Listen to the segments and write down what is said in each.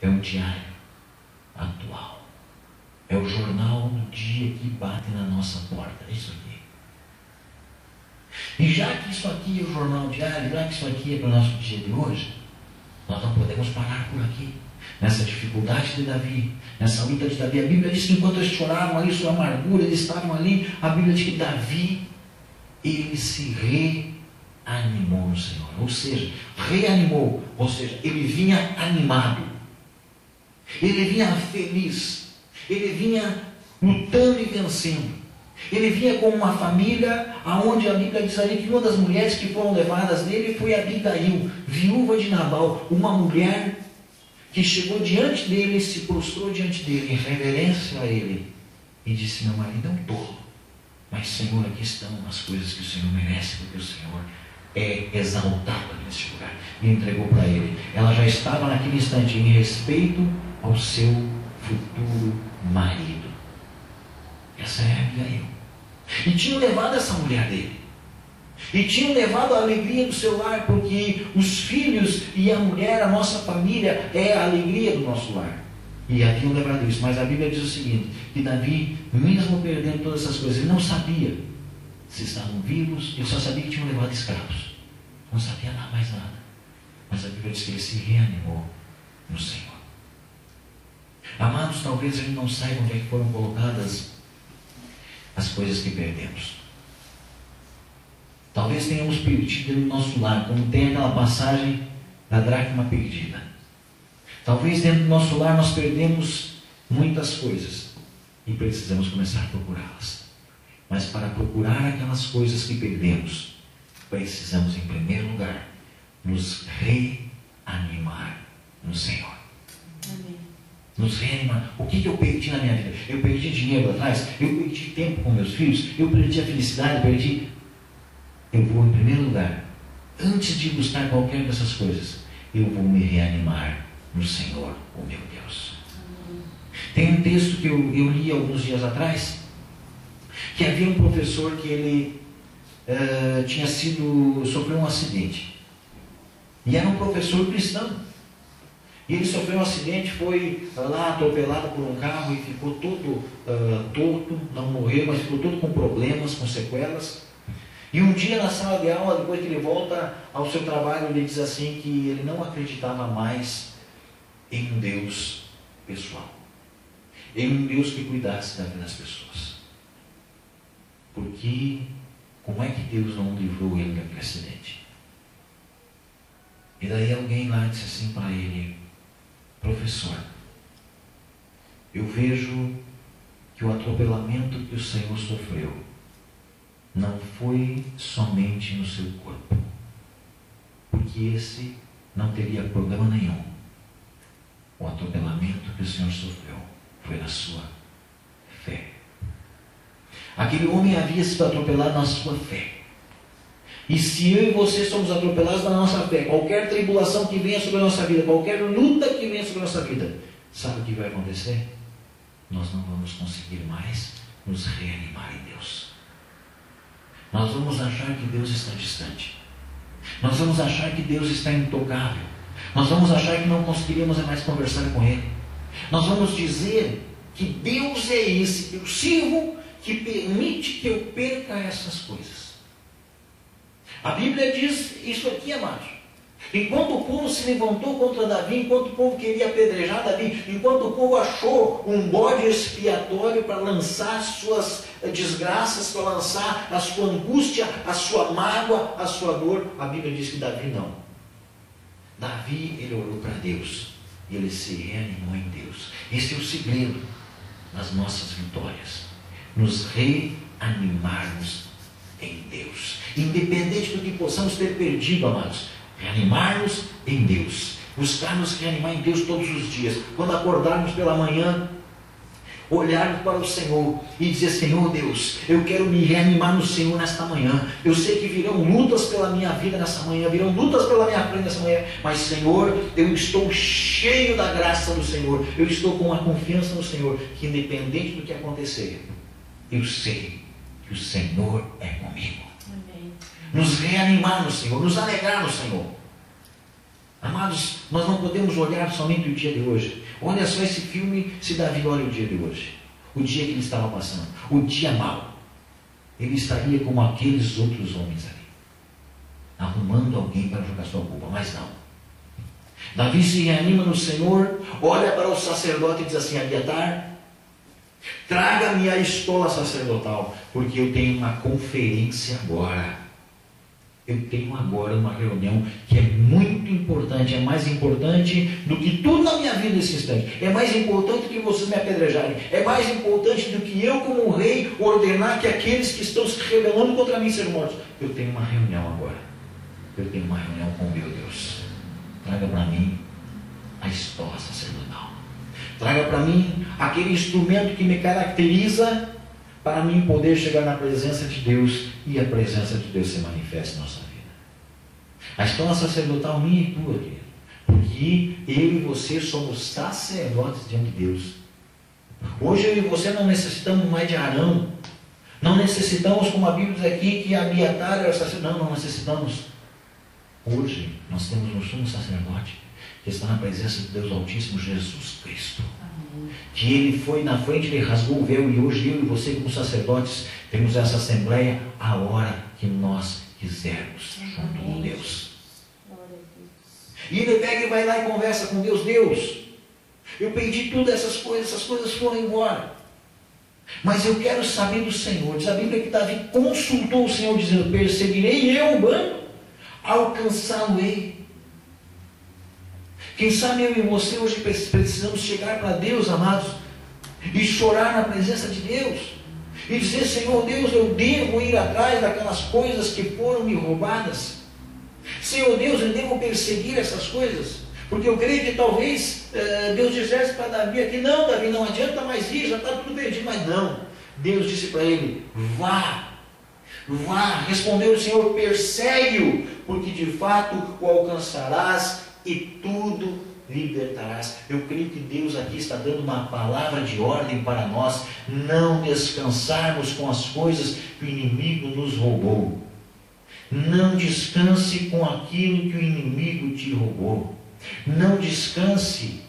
é o diário atual. É o jornal do dia que bate na nossa porta. É isso aqui. E já que isso aqui é o jornal diário, já que isso aqui é para o nosso dia de hoje, nós não podemos parar por aqui. Nessa dificuldade de Davi, nessa luta de Davi, a Bíblia diz que enquanto eles choravam ali sua amargura, eles estavam ali, a Bíblia diz que Davi, ele se reanimou no Senhor. Ou seja, reanimou, ou seja, ele vinha animado, ele vinha feliz, ele vinha lutando e vencendo. Ele vinha com uma família, aonde a Bíblia diz ali que uma das mulheres que foram levadas dele foi Abigail, viúva de Nabal, uma mulher que chegou diante dele, se prostrou diante dele, em reverência a ele, e disse: meu marido é um tolo, mas Senhor, aqui estão as coisas que o Senhor merece, porque o Senhor é exaltado nesse lugar. E entregou para ele. Ela já estava naquele instante em respeito ao seu futuro marido. Essa é a Abigail. E tinham levado essa mulher dele. E tinham levado a alegria do seu lar, porque os filhos e a mulher, a nossa família, é a alegria do nosso lar. E haviam levado isso. Mas a Bíblia diz o seguinte, que Davi, mesmo perdendo todas essas coisas, ele não sabia se estavam vivos, ele só sabia que tinham levado escravos. Não sabia mais nada. Mas a Bíblia diz que ele se reanimou no Senhor. Amados, talvez a gente não saiba onde é que foram colocadas as coisas que perdemos. Talvez tenhamos perdido no nosso lar, como tem aquela passagem da dracma perdida. Talvez dentro do nosso lar nós perdemos muitas coisas e precisamos começar a procurá-las. Mas para procurar aquelas coisas que perdemos, precisamos em primeiro lugar nos reanimar no Senhor. Amém. Nos reanimar. O que eu perdi na minha vida? Eu perdi dinheiro atrás, eu perdi tempo com meus filhos, eu perdi a felicidade, eu vou em primeiro lugar, antes de buscar qualquer dessas coisas, eu vou me reanimar no Senhor, o meu Deus. Tem um texto que eu li alguns dias atrás, que havia um professor que ele sofreu um acidente. E era um professor cristão. E ele sofreu um acidente, foi lá atropelado por um carro e ficou todo torto, não morreu, mas ficou todo com problemas, com sequelas. E um dia na sala de aula, depois que ele volta ao seu trabalho, ele diz assim que ele não acreditava mais em um Deus pessoal, em um Deus que cuidasse da vida das pessoas. Porque como é que Deus não livrou ele daquele acidente? E daí alguém lá disse assim para ele: professor, eu vejo que o atropelamento que o Senhor sofreu não foi somente no seu corpo, porque esse não teria problema nenhum. O atropelamento que o Senhor sofreu foi na sua fé. Aquele homem havia sido atropelado na sua fé. E se eu e você somos atropelados na nossa fé, qualquer tribulação que venha sobre a nossa vida, qualquer luta que venha sobre a nossa vida, sabe o que vai acontecer? Nós não vamos conseguir mais nos reanimar em Deus. Nós vamos achar que Deus está distante. Nós vamos achar que Deus está intocável. Nós vamos achar que não conseguiríamos mais conversar com Ele. Nós vamos dizer que Deus é esse que eu sirvo, que permite que eu perca essas coisas. A Bíblia diz isso aqui, amados. Enquanto o povo se levantou contra Davi, enquanto o povo queria apedrejar Davi, enquanto o povo achou um bode expiatório para lançar as suas desgraças, para lançar a sua angústia, a sua mágoa, a sua dor, a Bíblia diz que Davi não. Davi, ele orou para Deus e ele se reanimou em Deus. Esse é o segredo das nossas vitórias. Nos reanimarmos em Deus. Independente do que possamos ter perdido, amados, reanimarmos em Deus. Buscar nos reanimar em Deus todos os dias. Quando acordarmos pela manhã, olharmos para o Senhor e dizer: Senhor Deus, eu quero me reanimar no Senhor nesta manhã. Eu sei que virão lutas pela minha vida nessa manhã, virão lutas pela minha frente nessa manhã, mas Senhor, eu estou cheio da graça do Senhor, eu estou com a confiança no Senhor, que independente do que acontecer, eu sei que o Senhor é comigo. Amém. Nos reanimar no Senhor, nos alegrar no Senhor. Amados, nós não podemos olhar somente o dia de hoje. Olha só esse filme, se Davi olha o dia de hoje. O dia que ele estava passando. O dia mau. Ele estaria como aqueles outros homens ali, arrumando alguém para jogar sua culpa. Mas não. Davi se reanima no Senhor, olha para o sacerdote e diz assim: Abiatar, traga-me a estola sacerdotal, porque eu tenho uma conferência agora. Eu tenho agora uma reunião que é muito importante, é mais importante do que tudo na minha vida nesse instante. É mais importante do que vocês me apedrejarem. É mais importante do que eu, como rei, ordenar que aqueles que estão se rebelando contra mim sejam mortos. Eu tenho uma reunião agora. Eu tenho uma reunião com meu Deus. Traga para mim a estola sacerdotal. Traga para mim aquele instrumento que me caracteriza, para mim poder chegar na presença de Deus e a presença de Deus se manifesta em nossa vida. A estola sacerdotal minha e tua, querido, porque eu e você somos sacerdotes diante de Deus. Hoje eu e você não necessitamos mais de Arão, não necessitamos, como a Bíblia diz aqui, que Abiatar era sacerdote. Não necessitamos. Hoje nós temos um sumo sacerdote que está na presença de Deus Altíssimo, Jesus Cristo. Que ele foi na frente, ele rasgou o véu, e hoje eu e você, como sacerdotes, temos essa assembleia a hora que nós quisermos, junto com Deus. E ele pega e vai lá e conversa com Deus. Deus, eu perdi todas essas coisas foram embora, mas eu quero saber do Senhor. Diz a Bíblia que Davi consultou o Senhor, dizendo: perseguirei eu o bando, alcançá-lo-ei. Quem sabe eu e você hoje precisamos chegar para Deus, amados, e chorar na presença de Deus, e dizer: Senhor Deus, eu devo ir atrás daquelas coisas que foram me roubadas. Senhor Deus, eu devo perseguir essas coisas, porque eu creio que talvez Deus dissesse para Davi aqui: não, Davi, não adianta mais ir, já está tudo perdido. Mas não, Deus disse para ele: vá. Respondeu o Senhor: persegue-o, porque de fato o alcançarás e tudo libertarás. Eu creio que Deus aqui está dando uma palavra de ordem para nós não descansarmos com as coisas que o inimigo nos roubou. Não descanse com aquilo que o inimigo te roubou. Não descanse.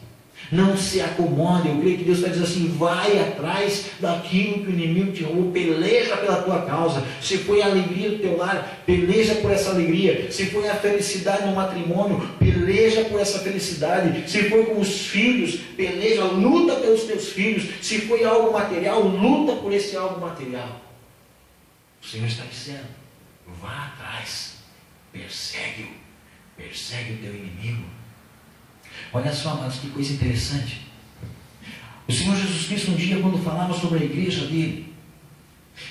Não se acomode. Eu creio que Deus está dizendo assim: vai atrás daquilo que o inimigo te roubou, peleja pela tua causa. Se foi a alegria do teu lar, peleja por essa alegria. Se foi a felicidade no matrimônio, peleja por essa felicidade. Se foi com os filhos, peleja, luta pelos teus filhos. Se foi algo material, luta por esse algo material. O Senhor está dizendo: vá atrás, persegue o teu inimigo. Olha só, amados, que coisa interessante. O Senhor Jesus Cristo, um dia, quando falava sobre a igreja dele,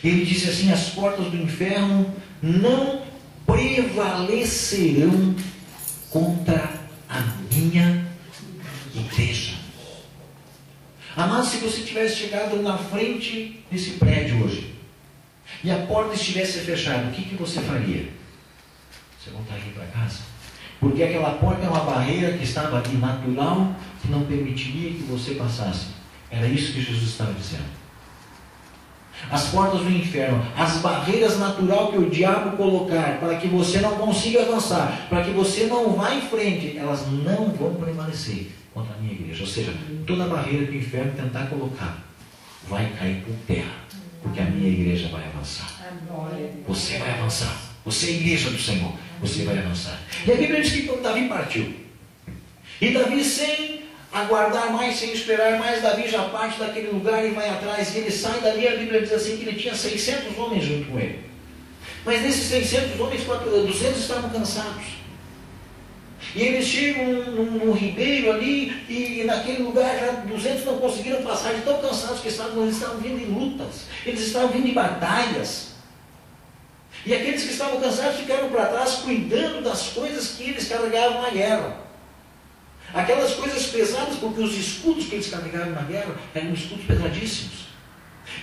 ele disse assim: as portas do inferno não prevalecerão contra a minha igreja. Amados, se você tivesse chegado na frente desse prédio hoje, e a porta estivesse fechada, o que você faria? Você voltaria para casa? Porque aquela porta é uma barreira que estava ali natural, que não permitiria que você passasse. Era isso que Jesus estava dizendo. As portas do inferno, as barreiras naturais que o diabo colocar para que você não consiga avançar, para que você não vá em frente, elas não vão prevalecer contra a minha igreja. Ou seja, toda barreira que o inferno tentar colocar vai cair por terra, porque a minha igreja vai avançar. Você vai avançar. Você é a igreja do Senhor. Você vai avançar. E a Bíblia diz que quando Davi partiu, e Davi, sem aguardar mais, sem esperar mais, Davi já parte daquele lugar e vai atrás. E ele sai dali. A Bíblia diz assim que ele tinha 600 homens junto com ele. Mas desses 600 homens, 200 estavam cansados. E eles chegam num ribeiro ali, e naquele lugar já 200 não conseguiram passar, de tão cansados que estavam. Eles estavam vindo em lutas, eles estavam vindo em batalhas. E aqueles que estavam cansados ficaram para trás, cuidando das coisas que eles carregavam na guerra. Aquelas coisas pesadas, porque os escudos que eles carregavam na guerra eram escudos pesadíssimos.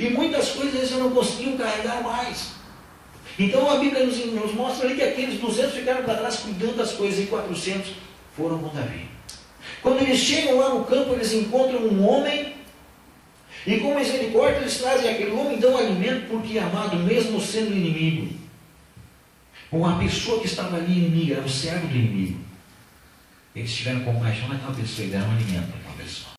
E muitas coisas eles não conseguiam carregar mais. Então a Bíblia nos mostra ali que aqueles 200 ficaram para trás, cuidando das coisas, e 400 foram com Davi. Quando eles chegam lá no campo, eles encontram um homem, e com misericórdia eles trazem aquele homem e dão alimento, porque, amado, mesmo sendo inimigo, uma pessoa que estava ali inimiga, era o servo do inimigo, Eles tiveram compaixão daquela pessoa e deram alimento para aquela pessoa.